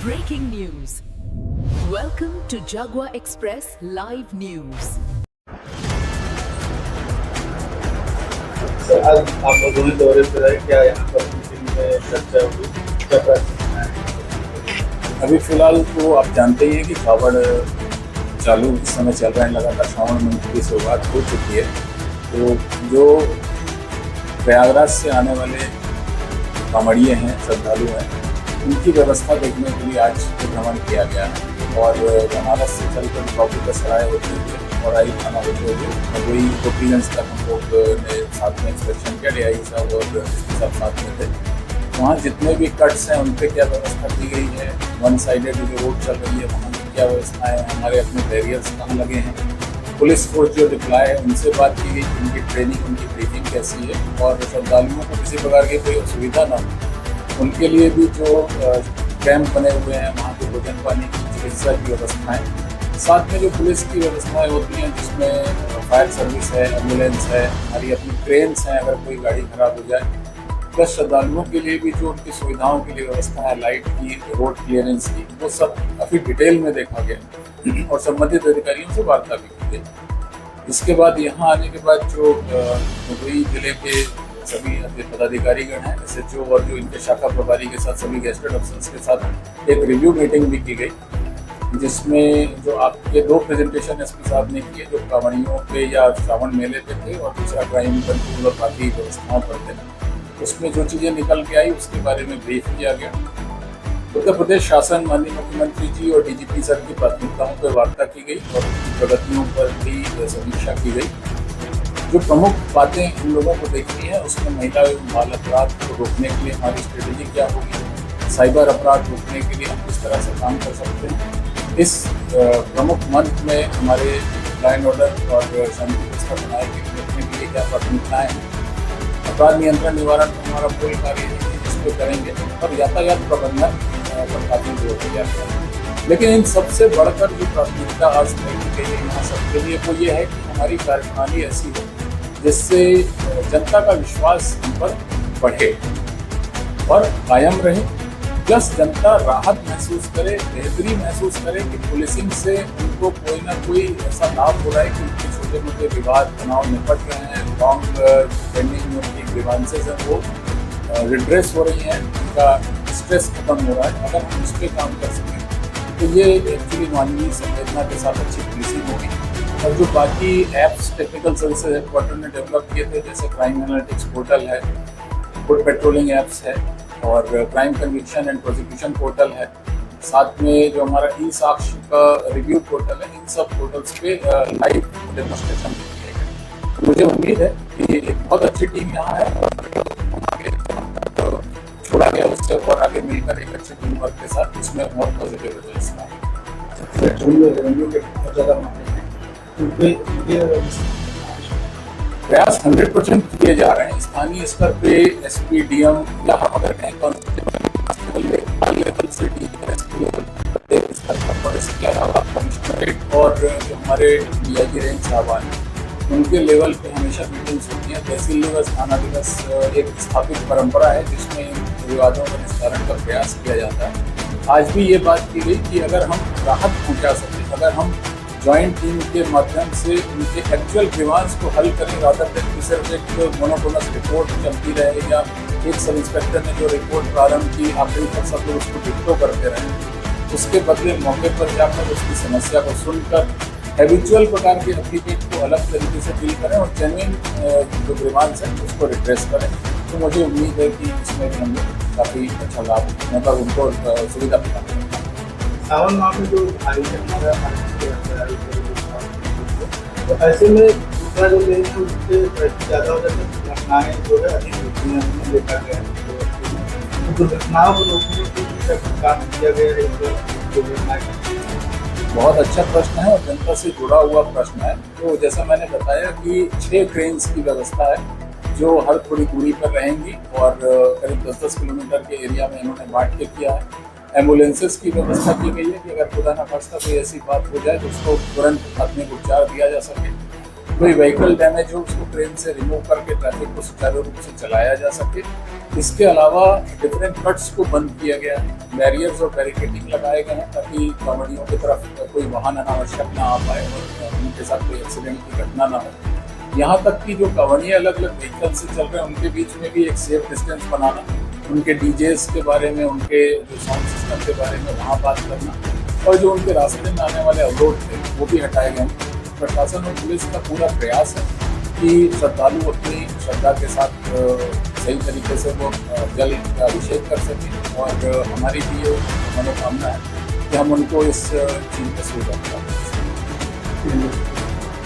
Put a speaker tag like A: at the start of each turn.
A: Breaking news. Welcome to Jagwa Express Live News.
B: Sir, आज आप लोगों ने दौरे पे रहे, क्या यहाँ पर मीटिंग में चर्चा हुई, क्या प्राथमिकताएं हैं?
C: अभी फिलहाल तो आप जानते ही हैं कि कावड़ चालू इस समय चल रहे हैं, लगातार श्रावण मंथ की शुरुआत हो चुकी है। तो जो प्रयागराज से आने वाले कांवड़िए हैं, श्रद्धालु हैं, उनकी व्यवस्था देखने के लिए आज भ्रमण किया गया है। और बनारस से चलकर बाबू का सराय होते हुए और आई थाना होते हुए वही गोपीगंज तक हम लोग ने साथ में इंस्पेक्शन किया। DI साहब और सब साथ में थे। वहाँ जितने भी कट्स हैं उन पर क्या व्यवस्था की गई है, वन साइडेड जो रोड चल रही है वहाँ की क्या व्यवस्था है, हमारे अपने बैरियर्स कहाँ लगे हैं, पुलिस फोर्स जो डिप्लॉय है उनसे बात की गई, उनकी ट्रेनिंग, उनकी ब्रीफिंग कैसी है और श्रद्धालुओं को किसी प्रकार की कोई असुविधा ना हो उनके लिए भी जो कैंप बने हुए हैं, वहाँ पे भोजन पानी की, चिकित्सा की व्यवस्थाएं, साथ में जो पुलिस की व्यवस्थाएं होती हैं जिसमें फायर सर्विस है, एम्बुलेंस है, हमारी अपनी क्रेन्स हैं अगर कोई गाड़ी खराब हो जाए, प्लस श्रद्धालुओं के लिए भी जो उनकी सुविधाओं के लिए व्यवस्था है, लाइट की, रोड क्लियरेंस की, वो सब काफ़ी डिटेल में देखा गया और संबंधित अधिकारियों से वार्ता भी की गई। इसके बाद यहाँ आने के बाद जो भदोही जिले के सभी पदाधिकारीगण हैं, SHO और जो इनके शाखा प्रभारी के साथ सभी गेस्टेड ऑफिसर्स के साथ एक रिव्यू मीटिंग भी की गई, जिसमें जो आपके 2 प्रेजेंटेशन SP साहब ने किए, जो कांवड़ियों पे या श्रावण मेले पे थे और दूसरा क्राइम कंट्रोल और बाकी व्यवस्थाओं पर थे। उसमें जो चीज़ें निकल के आई उसके बारे में ब्रीफ किया गया। उत्तर प्रदेश शासन, माननीय मुख्यमंत्री जी और DGP सर की प्राथमिकताओं पर वार्ता की गई और प्रगतियों पर भी समीक्षा की गई। जो प्रमुख बातें इन लोगों को देखनी है उसमें महिला एवं बाल अपराध को रोकने के लिए हमारी स्ट्रेटेजी क्या होगी, साइबर अपराध रोकने के लिए हम किस तरह से काम कर सकते हैं। इस प्रमुख मंथ में हमारे लॉ एंड ऑर्डर और शांति व्यवस्था बनाए रखने के लिए क्या प्राथमिकताएं हैं, अपराध नियंत्रण निवारण में हमारा पूर्ण कार्य है इस पर करेंगे और यातायात प्रबंधन पर काफ़ी जोर दिया गया है। लेकिन इन सबसे बढ़कर जो प्राथमिकता आज तय की गई है यहाँ सबके लिए वो ये है कि हमारी कार्यप्रणाली ऐसी हो जिससे जनता का विश्वास हम पर बढ़े और कायम रहे, प्लस जनता राहत महसूस करे, बेहतरी महसूस करे कि पुलिसिंग से उनको कोई ना कोई ऐसा लाभ हो रहा है कि उनके छोटे मोटे विवाद तनाव निपट रहे हैं, लॉन्ग पेंडिंग उनकी ग्रीवांसेस हैं वो रिड्रेस हो रही हैं, उनका स्ट्रेस खत्म हो रहा है। अगर हम उस पर काम कर सकें तो ये एक्चुअली मानवीय संवेदना के साथ अच्छी पुलिसिंग होगी। और जो बाकी ऐप्स टेक्निकल सर्विसेज हेडक्वार्टर ने डेवलप किए थे, जैसे क्राइम एनालिटिक्स पोर्टल है, फुट पेट्रोलिंग ऐप्स है और crime conviction and prosecution portal है, साथ में जो हमारा ई-साक्ष्य का रिव्यू पोर्टल है, इन सब पोर्टल्स पे लाइव डेमोन्स्ट्रेशन किए गए। तो मुझे उम्मीद है कि एक बहुत अच्छी टीम यहाँ है और आगे छोड़ा गया उससे और आगे मिलकर एक अच्छी टीम वर्क के साथ इसमें और पॉजिटिव रिजल्ट्स आए। प्रयास 100% किए जा रहे हैं। स्थानीय स्तर पे SP, DM या हम अगर कहें कांस्टेबल लेवल से DSP लेवल प्रत्येक स्तर पर, इसके अलावा कमिश्नरेट और जो हमारे DIG रेंज साहब हैं उनके लेवल पे हमेशा मीटिंग्स होती हैं। तहसील दिवस, थाना दिवस एक स्थापित परंपरा है जिसमें विवादों का निस्तारण का प्रयास किया जाता है। आज भी ये बात की गई कि अगर हम राहत पहुँचा सकें, अगर हम जॉइंट टीम के माध्यम से उनके एक्चुअल ग्रीवांस को हल करें, रादर देन कि सिर्फ एक मोनोटोनस रिपोर्ट चलती रहे या एक सब इंस्पेक्टर ने जो रिपोर्ट प्रारंभ की आखिरी तक सब लोग उसको डिक्टो करते रहे, उसके बदले मौके पर जाकर उसकी समस्या को सुनकर हैबिचुअल प्रकार के एप्लीकेट को अलग तरीके से डील करें और जेन्युइन जो ग्रीवांस है उसको रिप्रेस करें। तो मुझे उम्मीद है कि इसमें भी हम लोग काफ़ी अच्छा लाभ मतलब उनको सुविधा प्रदान करेंगे।
B: सावन माह में जो भारी तो ऐसे में दूसरा जो लेन है उससे ज़्यादा हो जाता है, घटनाएँ जो है अधिक होती हैं, हमने देखा गया है। तो दुर्घटनाओं को रोकने के लिए काम किया गया है।
C: बहुत अच्छा प्रश्न है और जनता से जुड़ा हुआ प्रश्न है। तो जैसा मैंने बताया कि 6 क्रेन्स की व्यवस्था है जो हर थोड़ी दूरी पर रहेंगी और करीब 10-10 किलोमीटर के एरिया में इन्होंने बांट के किया है। एम्बुलेंसेस की व्यवस्था की गई है कि अगर खुदा न खास्ता कोई ऐसी बात हो जाए तो उसको तुरंत प्राथमिक उपचार दिया जा सके। कोई व्हीकल डैमेज हो उसको ट्रेन से रिमूव करके ट्रैफिक को सुचारू रूप से चलाया जा सके। इसके अलावा डिफरेंट कट्स को बंद किया गया है, बैरियर्स और बैरिकेडिंग लगाए गए हैं ताकि कांवड़ियों की तरफ कोई वाहन अनावश्यक ना आ पाए और उनके साथ कोई एक्सीडेंट की घटना ना हो। यहाँ तक कि जो कांवड़ियाँ अलग अलग व्हीकल से चल रहे हैं उनके बीच में भी एक सेफ डिस्टेंस बनाना, उनके डीजेस के बारे में, उनके जो साउंड सिस्टम के बारे में वहाँ बात करना, और जो उनके रास्ते में आने वाले अवरोध थे वो भी हटाए गए हैं। प्रशासन और पुलिस का पूरा प्रयास है कि श्रद्धालु अपनी श्रद्धा के साथ सही तरीके से वो जल का अभिषेक कर सकें, और हमारी भी ये मनोकामना है कि हम उनको इस चीज़ में सुविधा करा सकें।